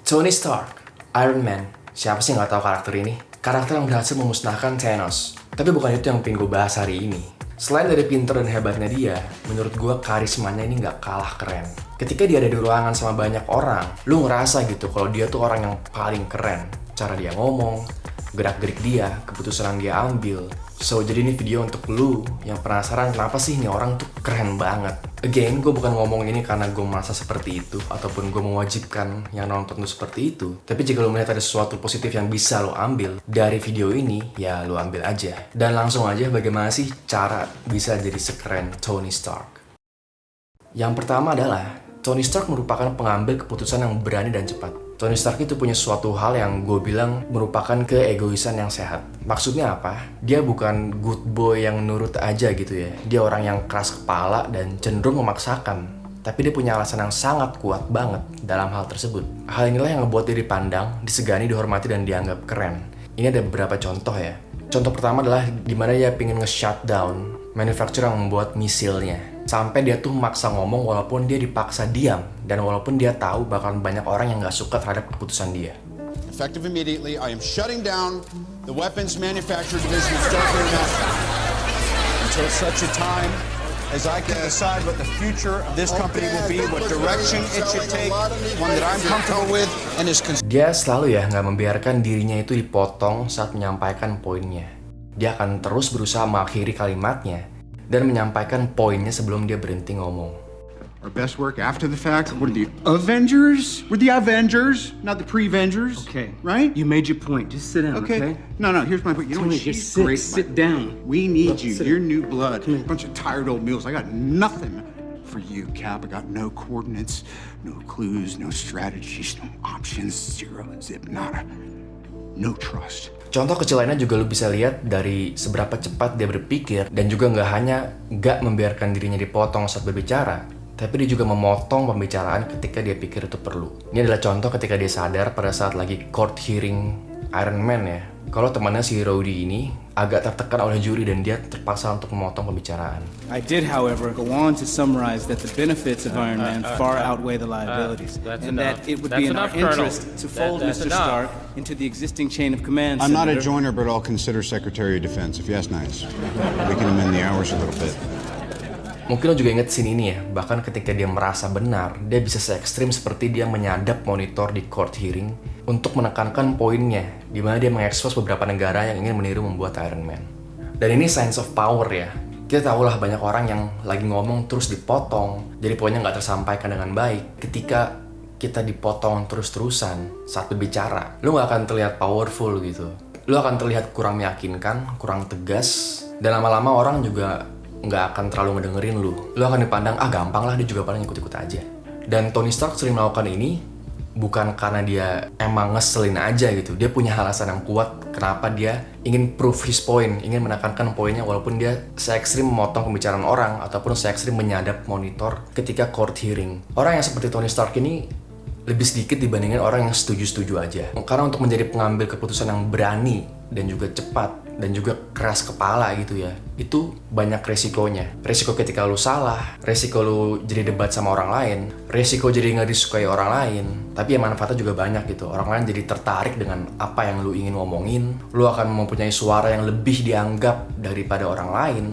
Tony Stark, Iron Man. Siapa sih nggak tahu karakter ini? Karakter yang berhasil memusnahkan Thanos. Tapi bukan itu yang pengen gue bahas hari ini. Selain dari pinter dan hebatnya dia, menurut gue karismanya ini nggak kalah keren. Ketika dia ada di ruangan sama banyak orang, lu ngerasa gitu kalau dia tuh orang yang paling keren. Cara dia ngomong, gerak-gerik dia, keputusan yang dia ambil. So, jadi ini video untuk lu yang penasaran kenapa sih ini orang tuh keren banget. Again, gue bukan ngomong ini karena gue merasa seperti itu ataupun gue mewajibkan yang nonton tuh seperti itu. Tapi jika lu melihat ada sesuatu positif yang bisa lu ambil dari video ini, ya lu ambil aja. Dan langsung aja bagaimana sih cara bisa jadi sekeren Tony Stark. Yang pertama adalah Tony Stark merupakan pengambil keputusan yang berani dan cepat. Tony Stark itu punya suatu hal yang gue bilang merupakan keegoisan yang sehat. Maksudnya apa? Dia bukan good boy yang nurut aja gitu ya. Dia orang yang keras kepala dan cenderung memaksakan. Tapi dia punya alasan yang sangat kuat banget dalam hal tersebut. Hal inilah yang ngebuat dia dipandang, disegani, dihormati, dan dianggap keren. Ini ada beberapa contoh ya. Contoh pertama adalah dimana dia pengen nge-shutdown manufacturer yang membuat misilnya. Sampai dia tuh maksa ngomong walaupun dia dipaksa diam. Dan walaupun dia tahu bakalan banyak orang yang gak suka terhadap keputusan dia. Effective immediately, I am shutting down the weapons manufacturer division of Starkville National. Until such a time as I can decide what the future of this company will be, what direction it should take, one that I'm comfortable with and is Dia selalu ya gak membiarkan dirinya itu dipotong saat menyampaikan poinnya. Dia akan terus berusaha mengakhiri kalimatnya dan menyampaikan poinnya sebelum dia berhenti ngomong. Our best work after the fact. What are the Avengers? We're the Avengers, not the pre-Vengers. Okay. Right? You made your point. Just sit down, okay? No, here's my point. You know what? Tony, She's just sit, great. sit down. We need you. Sit You're down. new blood. A bunch of tired old mules. I got nothing for you, Cap. I got no coordinates, no clues, no strategies, no options, zero and zip, nada. No trust. Contoh kecil lainnya juga lu bisa lihat dari seberapa cepat dia berpikir dan juga nggak hanya nggak membiarkan dirinya dipotong saat berbicara, tapi dia juga memotong pembicaraan ketika dia pikir itu perlu. Ini adalah contoh ketika dia sadar pada saat lagi court hearing Iron Man ya. Kalau temannya si Rhodey ini agak tertekan oleh juri dan dia terpaksa untuk memotong pembicaraan. I did, however, go on to summarize that the benefits of Iron Man far outweigh the liabilities, and that it would be in our interest to fold Mr. Stark into the existing chain of command. I'm not a Senator. joiner, but I'll consider Secretary of Defense. If you ask nice, we can amend the hours a little bit. Mungkin lo juga inget scene ini ya, bahkan ketika dia merasa benar, dia bisa se-ekstrim seperti dia menyadap monitor di court hearing untuk menekankan poinnya, di mana dia mengekspos beberapa negara yang ingin meniru membuat Iron Man. Dan ini signs of power ya. Kita tahulah banyak orang yang lagi ngomong terus dipotong, jadi poinnya nggak tersampaikan dengan baik. Ketika kita dipotong terus-terusan saat berbicara, lo nggak akan terlihat powerful gitu. Lo akan terlihat kurang meyakinkan, kurang tegas, dan lama-lama orang juga nggak akan terlalu ngedengerin lu. Lu akan dipandang, gampang lah, dia juga paling ikut-ikut aja. Dan Tony Stark sering melakukan ini bukan karena dia emang ngeselin aja gitu. Dia punya alasan yang kuat kenapa dia ingin prove his point, ingin menekankan poinnya walaupun dia se-ekstrim memotong pembicaraan orang ataupun se-ekstrim menyadap monitor ketika court hearing. Orang yang seperti Tony Stark ini lebih sedikit dibandingkan orang yang setuju-setuju aja. Karena untuk menjadi pengambil keputusan yang berani dan juga cepat dan juga keras kepala gitu ya, itu banyak resikonya. Resiko ketika lu salah, resiko lu jadi debat sama orang lain, resiko jadi nggak disukai orang lain. Tapi ya manfaatnya juga banyak gitu. Orang lain jadi tertarik dengan apa yang lu ingin ngomongin. Lu akan mempunyai suara yang lebih dianggap daripada orang lain.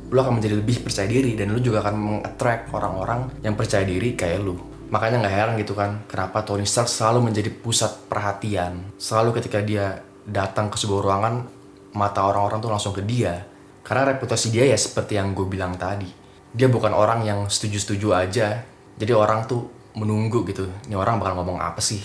Lu akan menjadi lebih percaya diri dan lu juga akan meng-attract orang-orang yang percaya diri kayak lu. Makanya nggak heran gitu kan, kenapa Tony Stark selalu menjadi pusat perhatian. Selalu ketika dia datang ke sebuah ruangan, mata orang-orang tuh langsung ke dia. Karena reputasi dia ya seperti yang gue bilang tadi. Dia bukan orang yang setuju-setuju aja. Jadi orang tuh menunggu gitu, ini orang bakal ngomong apa sih.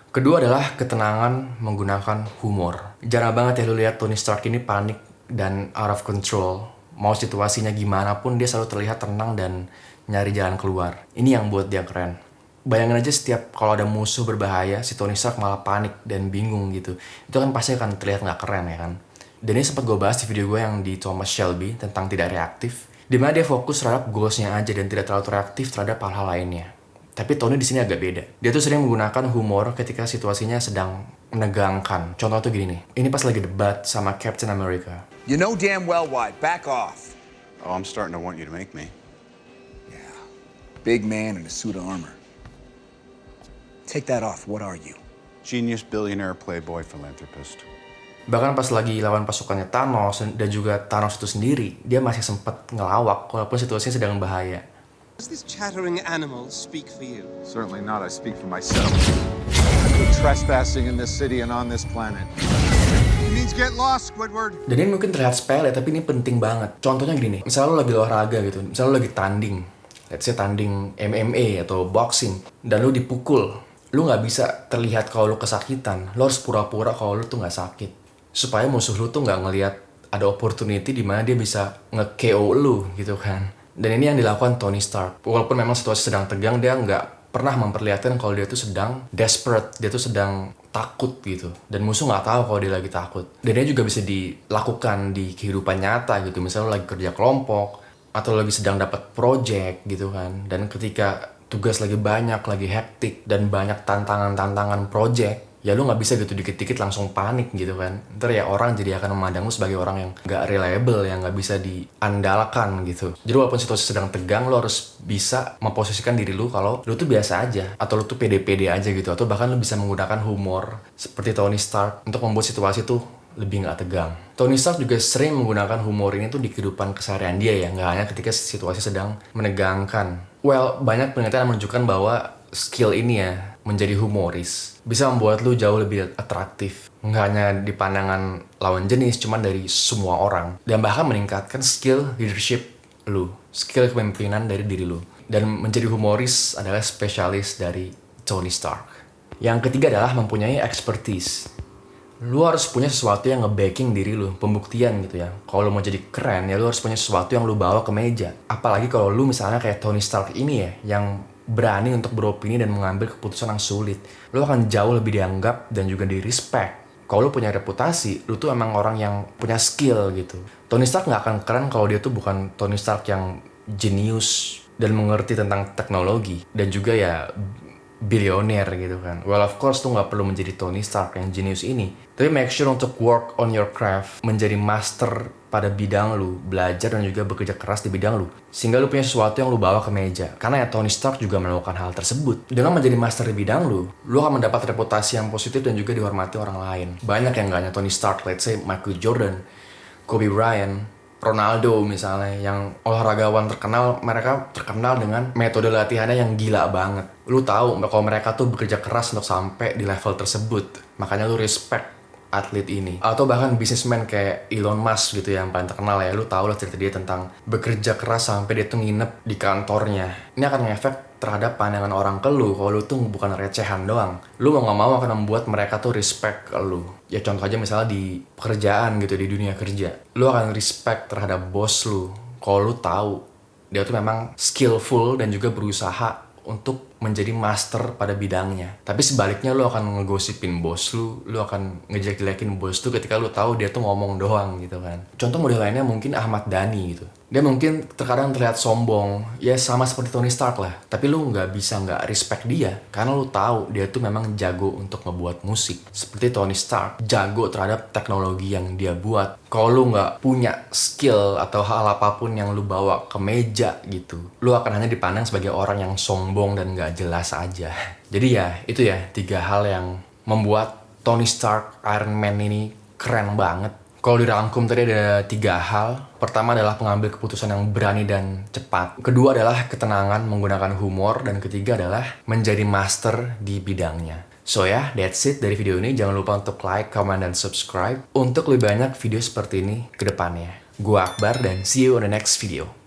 Kedua adalah ketenangan menggunakan humor. Jarang banget ya lu lihat Tony Stark ini panik dan out of control. Mau situasinya gimana pun dia selalu terlihat tenang dan nyari jalan keluar. Ini yang buat dia keren. Bayangin aja setiap kalau ada musuh berbahaya, si Tony Stark malah panik dan bingung gitu. Itu kan pasti akan terlihat nggak keren ya kan. Dan ini sempat gue bahas di video gue yang di Thomas Shelby tentang tidak reaktif, dimana dia fokus terhadap goalsnya aja dan tidak terlalu reaktif terhadap hal-hal lainnya. Tapi Tony di sini agak beda. Dia tuh sering menggunakan humor ketika situasinya sedang menegangkan. Contoh tuh gini nih, ini pas lagi debat sama Captain America. You know damn well why. Back off. Oh, I'm starting to want you to make me. Yeah. Big man in a suit of armor. Take that off. What are you? Genius, billionaire, playboy, philanthropist. Bahkan pas lagi lawan pasukannya Thanos dan juga Thanos itu sendiri, dia masih sempat ngelawak walaupun situasinya sedang bahaya. Does this chattering animal speak for you? Certainly not. I speak for myself. You're trespassing in this city and on this planet. It means get lost, Squidward. Dan ini mungkin terlihat sepele, tapi ini penting banget. Contohnya gini nih, misalnya lo lagi olahraga gitu, misalnya lo lagi tanding, let's say tanding MMA atau boxing, dan lo dipukul, lo nggak bisa terlihat kalau lo kesakitan, lo harus pura-pura kalau lo tuh nggak sakit, supaya musuh lo tuh nggak ngelihat ada opportunity di mana dia bisa nge-KO lo gitu kan. Dan ini yang dilakukan Tony Stark. Walaupun memang situasi sedang tegang, dia nggak pernah memperlihatkan kalau dia tuh sedang desperate, dia tuh sedang takut gitu. Dan musuh nggak tahu kalau dia lagi takut. Dan dia juga bisa dilakukan di kehidupan nyata gitu. Misalnya lo lagi kerja kelompok, atau lagi sedang dapat project gitu kan. Dan ketika tugas lagi banyak, lagi hektik, dan banyak tantangan-tantangan project, ya lu nggak bisa gitu dikit-dikit langsung panik gitu kan. Ntar ya orang jadi akan memandang lu sebagai orang yang nggak reliable, yang nggak bisa diandalkan gitu. Jadi walaupun situasi sedang tegang, lu harus bisa memposisikan diri lu kalau lu tuh biasa aja, atau lu tuh pede-pede aja gitu, atau bahkan lu bisa menggunakan humor seperti Tony Stark untuk membuat situasi tuh lebih nggak tegang. Tony Stark juga sering menggunakan humor ini tuh di kehidupan keseharian dia ya, nggak hanya ketika situasi sedang menegangkan. Well, banyak penelitian menunjukkan bahwa skill ini ya, menjadi humoris, bisa membuat lu jauh lebih atraktif. Nggak hanya di pandangan lawan jenis, cuman dari semua orang. Dan bahkan meningkatkan skill leadership lu, skill kepemimpinan dari diri lu. Dan menjadi humoris adalah spesialis dari Tony Stark. Yang ketiga adalah mempunyai expertise. Lu harus punya sesuatu yang nge-backing diri lu, pembuktian gitu ya. Kalau lu mau jadi keren, ya lu harus punya sesuatu yang lu bawa ke meja. Apalagi kalau lu misalnya kayak Tony Stark ini ya, yang berani untuk beropini dan mengambil keputusan yang sulit. Lu akan jauh lebih dianggap dan juga di-respect. Kalau lu punya reputasi, lu tuh emang orang yang punya skill gitu. Tony Stark nggak akan keren kalau dia tuh bukan Tony Stark yang jenius dan mengerti tentang teknologi. Dan juga ya bilioner gitu kan. Well, of course tuh nggak perlu menjadi Tony Stark yang jenius ini. Tapi make sure untuk work on your craft, menjadi master pada bidang lu, belajar dan juga bekerja keras di bidang lu. Sehingga lu punya sesuatu yang lu bawa ke meja. Karena ya Tony Stark juga melakukan hal tersebut. Dengan menjadi master di bidang lu akan mendapat reputasi yang positif dan juga dihormati orang lain. Banyak yang gak hanya Tony Stark, let's say Michael Jordan, Kobe Bryant, Ronaldo misalnya, yang olahragawan terkenal, mereka terkenal dengan metode latihannya yang gila banget. Lu tahu kalau mereka tuh bekerja keras untuk sampai di level tersebut. Makanya lu respect atlet ini. Atau bahkan bisnismen kayak Elon Musk gitu yang paling terkenal ya. Lu tau lah cerita dia tentang bekerja keras sampai dia tuh nginep di kantornya. Ini akan ngefek terhadap pandangan orang ke lu kalau lu tuh bukan recehan doang. Lu mau gak mau akan membuat mereka tuh respect ke lu. Ya contoh aja misalnya di pekerjaan gitu, di dunia kerja. Lu akan respect terhadap bos lu kalau lu tahu dia tuh memang skillful dan juga berusaha untuk menjadi master pada bidangnya. Tapi sebaliknya lu akan ngegosipin bos lu akan ngejelek-jelekin bos tuh ketika lu tahu dia tuh ngomong doang gitu kan. Contoh model lainnya mungkin Ahmad Dhani gitu. Dia mungkin terkadang terlihat sombong, ya sama seperti Tony Stark lah. Tapi lu nggak bisa nggak respect dia, karena lu tahu dia tuh memang jago untuk ngebuat musik. Seperti Tony Stark, jago terhadap teknologi yang dia buat. Kalau lu nggak punya skill atau hal apapun yang lu bawa ke meja gitu, lu akan hanya dipandang sebagai orang yang sombong dan nggak jelas aja. Jadi ya, itu ya 3 hal yang membuat Tony Stark, Iron Man ini keren banget. Kalau dirangkum tadi ada 3 hal. Pertama adalah pengambil keputusan yang berani dan cepat. Kedua adalah ketenangan menggunakan humor. Dan ketiga adalah menjadi master di bidangnya. So ya, that's it dari video ini. Jangan lupa untuk like, comment, dan subscribe untuk lebih banyak video seperti ini ke depannya. Gua Akbar dan see you on the next video.